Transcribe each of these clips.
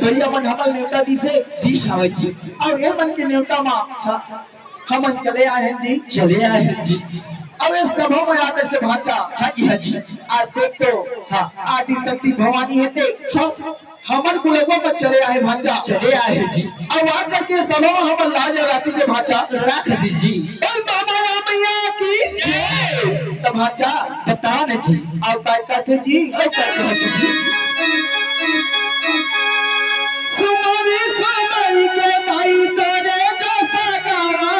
भैया मन हमल नेवता दी से दिश आवे जी और ये मन के नेवता मा हम चले आए हैं जी चले आए हैं जी। अब इस सभा में आकर के भाचा हाजी हाजी आज देख तो आदि शक्ति भवानी है ते हमन कुलवा में चले आए भाचा चले आए हैं जी। अब आकर के सभा में हम लाज राती से भाचा रख दी जी। बाबा मैया की तो भाचा बता न जी और काय कहते जी और काय कहते जी सुमरी सुमरी के भाई तेरे जैसा गावा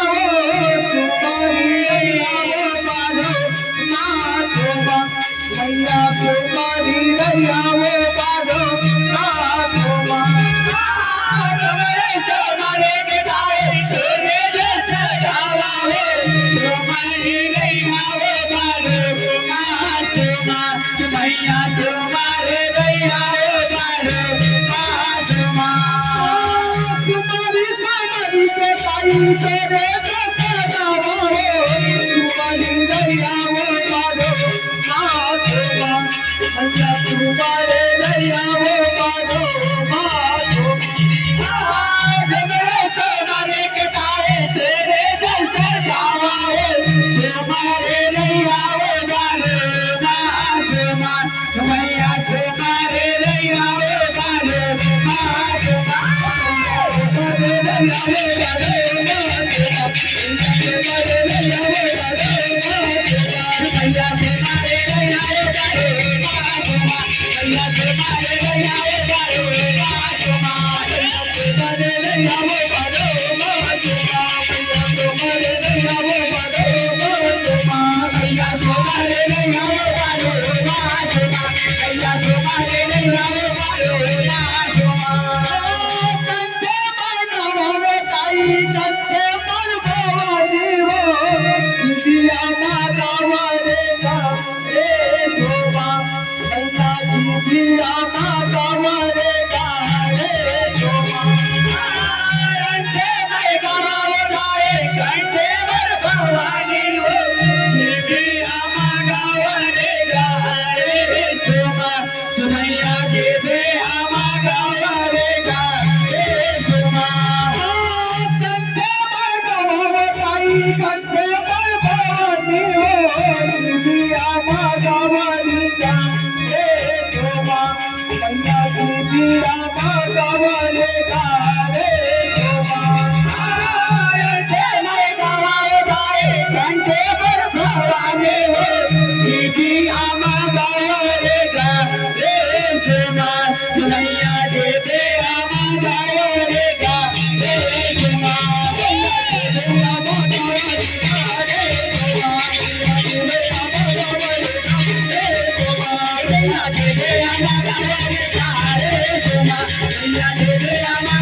सुमरी रैया वो बारो नाचोगा भैया सुमरी रैया वो बारो नाचोगा सुमरी सुमरी के भाई तेरे जैसा गावा सुमरी रैया वो बारो नाचोगा भैया सुमरी रैया वो बारो तेरे जैसा गावा सुमरी रैया वो बारो नाचोगा भैया तुम्हारे रैया वो बारो नाचोगा मेरे तुम्हारे के तारे तेरे जैसा गावा तुम्हारे रैया वो बारो नाचोगा भैया तुम्हारे रैया वो बारो नाचोगा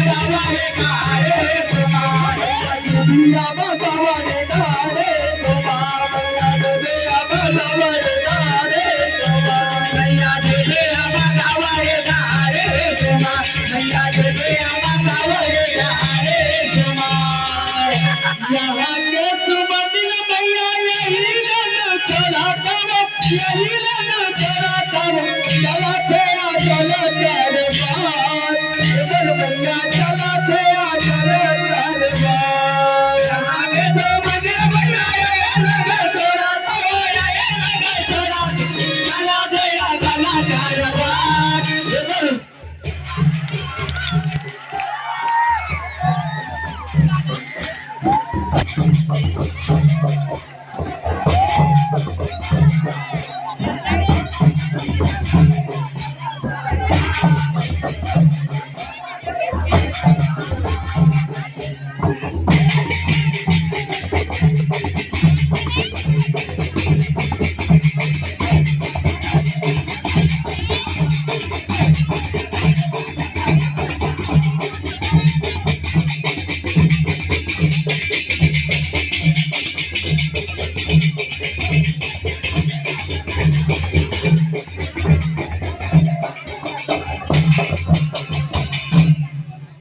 Yeah. यही लेना चला चला थे चला थे रे बात चला थे चला